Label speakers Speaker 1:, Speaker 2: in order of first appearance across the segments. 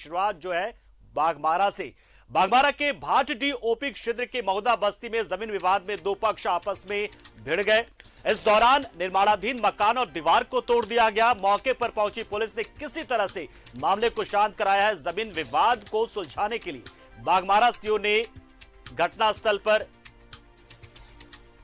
Speaker 1: शुरुआत जो है बाघमारा से। बाघमारा के भाटडी ओपी क्षेत्र के महुदा बस्ती में जमीन विवाद में दो पक्ष आपस में भिड़ गए। इस दौरान निर्माणाधीन मकान और दीवार को तोड़ दिया गया। मौके पर पहुंची पुलिस ने किसी तरह से मामले को शांत कराया है। जमीन विवाद को सुलझाने के लिए बाघमारा सीओ ने घटनास्थल पर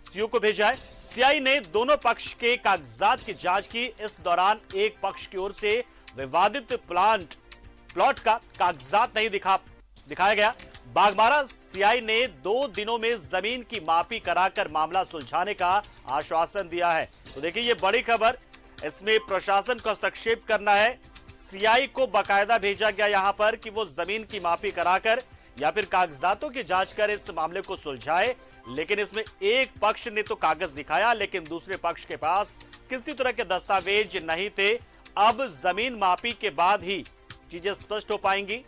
Speaker 1: सीओ को भेजा है। सीआई ने दोनों पक्ष के कागजात की जांच की। इस दौरान एक पक्ष की ओर से विवादित प्लॉट का कागजात नहीं दिखाया गया। बाघमारा सीआई ने 2 दिनों में जमीन की मापी कराकर मामला सुलझाने का आश्वासन दिया है। तो देखिए ये बड़ी खबर, इसमें प्रशासन को हस्तक्षेप करना है। सीआई को बाकायदा भेजा गया यहां पर कि वो जमीन की मापी कराकर या फिर कागजातों की जांच कर इस मामले को सुलझाए। लेकिन इसमें एक पक्ष ने तो कागज दिखाया लेकिन दूसरे पक्ष के पास किसी तरह के दस्तावेज नहीं थे। अब जमीन मापी के बाद ही चीजें स्पष्ट हो पाएंगी।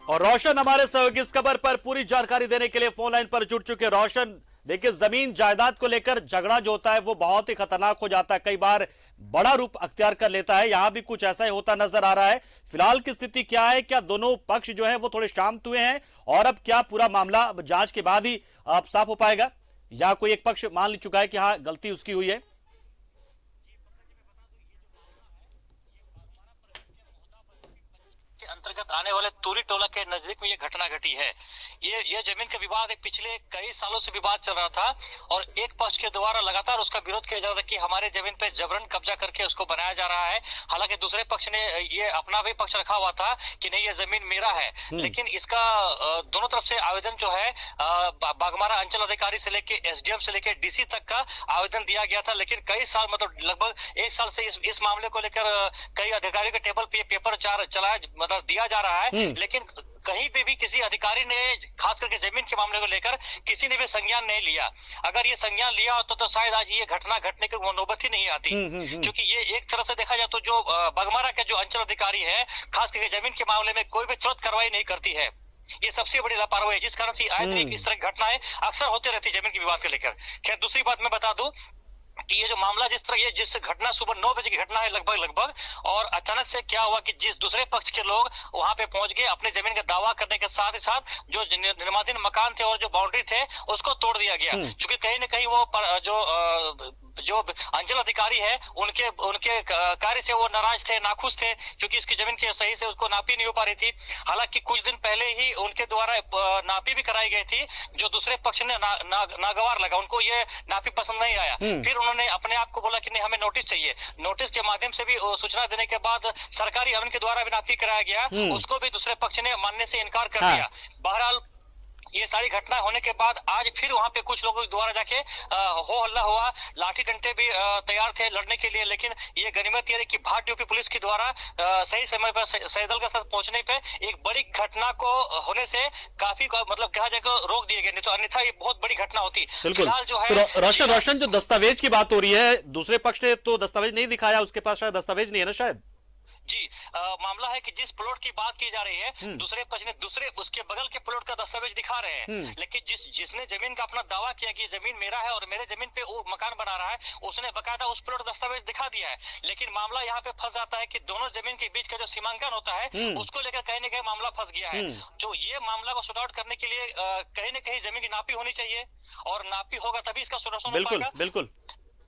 Speaker 1: और रोशन हमारे सहयोगी इस खबर पर पूरी जानकारी देने के लिए फोन लाइन पर जुड़ चुके। रोशन, देखिए जमीन जायदाद को लेकर झगड़ा जो होता है वो बहुत ही खतरनाक हो जाता है, कई बार बड़ा रूप अख्तियार कर लेता है। यहां भी कुछ ऐसा ही होता नजर आ रहा है। फिलहाल की स्थिति क्या है? क्या दोनों पक्ष जो है वो थोड़े शांत हुए हैं और अब क्या पूरा मामला जांच के बाद ही अब साफ हो पाएगा या कोई एक पक्ष मान ले चुका है कि हाँ गलती उसकी हुई है?
Speaker 2: अंतर्गत आने वाले तूरी टोला के नजदीक में ये घटना घटी है। ये जमीन का विवाद एक पिछले कई सालों से विवाद चल रहा था और एक पक्ष के द्वारा लगातार उसका विरोध किया जा रहा था कि हमारे जमीन पे जबरन कब्जा करके उसको बनाया जा रहा है। हालांकि दूसरे पक्ष ने ये अपना भी पक्ष रखा हुआ था कि नहीं ये जमीन मेरा है। लेकिन इसका दोनों तरफ से आवेदन जो है बाघमारा अंचल अधिकारी से लेके एसडीएम से लेके डीसी तक का आवेदन दिया गया था। लेकिन कई साल मतलब लगभग 1 साल से इस मामले को लेकर कई अधिकारियों के टेबल पे पेपर चलाया मतलब दिया जा रहा है। लेकिन कहीं पे भी किसी अधिकारी ने खास करके जमीन के मामले को लेकर किसी ने भी संज्ञान नहीं लिया। अगर ये संज्ञान लिया होता तो शायद आज ये घटना घटने की नौबत ही नहीं आती। क्योंकि ये एक तरह से देखा जाए तो जो बाघमारा के जो अंचल अधिकारी है खास करके जमीन के मामले में कोई भी तुरंत कार्रवाई नहीं करती है। ये सबसे बड़ी लापरवाही है जिस कारण से आए दिन इस तरह की घटनाएं अक्सर होती रहती है जमीन के विवाद को लेकर। खैर दूसरी बात मैं बता दूं कि ये जो मामला जिस घटना सुबह 9 बजे की घटना है लगभग और अचानक से क्या हुआ कि जिस दूसरे पक्ष के लोग वहां पे पहुंच गए अपने जमीन का दावा करने के साथ ही साथ जो निर्माणाधीन मकान थे और जो बाउंड्री थे उसको तोड़ दिया गया। क्योंकि कहीं ना कहीं वो जो अंचल अधिकारी है उनके कार्य से वो नाराज थे, नाखुश थे क्योंकि इसकी जमीन के सही से उसको नापी नहीं हो पा रही थी। हालांकि कुछ दिन पहले ही उनके द्वारा नापी भी कराई गई थी जो दूसरे पक्ष ने नागवार लगा, उनको ये नापी पसंद नहीं आया। फिर उन्होंने अपने आप को बोला कि नहीं हमें नोटिस चाहिए। नोटिस के माध्यम से भी सूचना देने के बाद सरकारी अमन के द्वारा भी नापी कराया गया, उसको भी दूसरे पक्ष ने मानने से इनकार कर दिया। बहरहाल ये सारी घटना होने के बाद आज फिर वहां पे कुछ लोगों के द्वारा जाके हो हल्ला हुआ, लाठी डंडे भी तैयार थे लड़ने के लिए। लेकिन ये गनीमत ये है कि भाट यूपी पुलिस के द्वारा सही समय पर सही दल के साथ पहुंचने पे एक बड़ी घटना को होने से काफी मतलब कहा जाए रोक दिए गए, नहीं तो अन्यथा ये बहुत बड़ी घटना होती।
Speaker 1: फिलहाल जो है रोशन जो दस्तावेज की बात हो रही है, दूसरे पक्ष ने तो दस्तावेज नहीं दिखाया, उसके पास शायद दस्तावेज नहीं है ना शायद।
Speaker 2: जी मामला है कि जिस प्लॉट की बात की जा रही है दूसरे पक्ष ने दूसरे उसके बगल के प्लॉट का दस्तावेज दिखा रहे हैं। लेकिन जिसने जमीन का अपना दावा किया कि जमीन मेरा है और मेरे जमीन पे वो मकान बना रहा है उसने बकायदा उस प्लॉट दस्तावेज दिखा दिया है। लेकिन मामला यहाँ पे फंस जाता है कि दोनों जमीन के बीच का जो सीमांकन होता है उसको लेकर कहीं ना कहीं मामला फंस गया है। जो ये मामला को सॉर्ट आउट करने के लिए कहीं ना कहीं जमीन की नापी होनी चाहिए और नापी होगा तभी इसका सोल्यूशन हो पाएगा।
Speaker 1: बिल्कुल।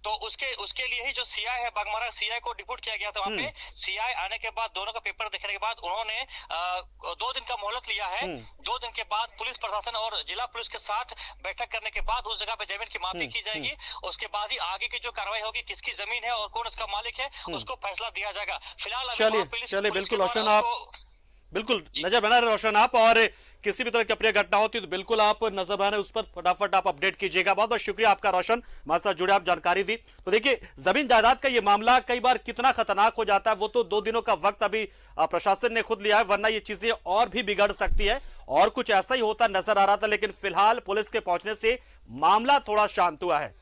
Speaker 2: तो उसके लिए ही जो सीआई है बाघमारा सीआई को डिप्यूट किया गया था वहां पे। सीआई आने के बाद दोनों का पेपर देखने के बाद उन्होंने 2 दिन का मोहलत लिया है। 2 दिन के बाद पुलिस प्रशासन और जिला पुलिस के साथ बैठक करने के बाद उस जगह पे जमीन की मापी की जाएगी। उसके बाद ही आगे की जो कार्रवाई होगी किसकी जमीन है और कौन उसका मालिक है उसको फैसला दिया जाएगा। फिलहाल
Speaker 1: चलिए बिल्कुल रोशन, आप बिल्कुल नजर बना रहे रोशन आप, और किसी भी तरह की अप्रिय घटना होती है तो बिल्कुल आप नजर बनाए उस पर फटाफट आप अपडेट कीजिएगा। बहुत बहुत शुक्रिया आपका रोशन, हमारे साथ जुड़े आप जानकारी दी। तो देखिए जमीन जायदाद का ये मामला कई बार कितना खतरनाक हो जाता है वो तो 2 दिनों का वक्त अभी प्रशासन ने खुद लिया है, वरना ये चीजें और भी बिगड़ सकती है और कुछ ऐसा ही होता नजर आ रहा था। लेकिन फिलहाल पुलिस के पहुंचने से मामला थोड़ा शांत हुआ है।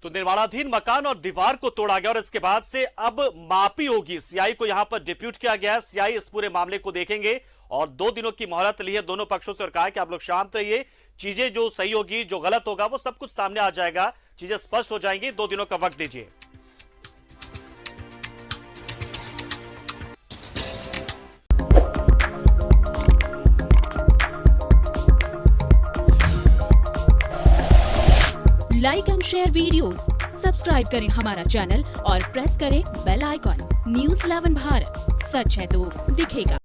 Speaker 1: तो निर्माणाधीन मकान और दीवार को तोड़ा गया और इसके बाद से अब मापी होगी। सीआई को यहां पर डिप्यूट किया गया है। सीआई इस पूरे मामले को देखेंगे और 2 दिनों की मोहलत ली है दोनों पक्षों से और कहा है कि आप लोग शांत रहिए, चीजें जो सही होगी जो गलत होगा वो सब कुछ सामने आ जाएगा। चीजें स्पष्ट हो जाएंगी। 2 दिनों का वक्त दीजिए।
Speaker 3: Like and share videos, subscribe करें हमारा चैनल और प्रेस करें बेल आइकॉन। न्यूज़ 11 भारत, सच है तो दिखेगा।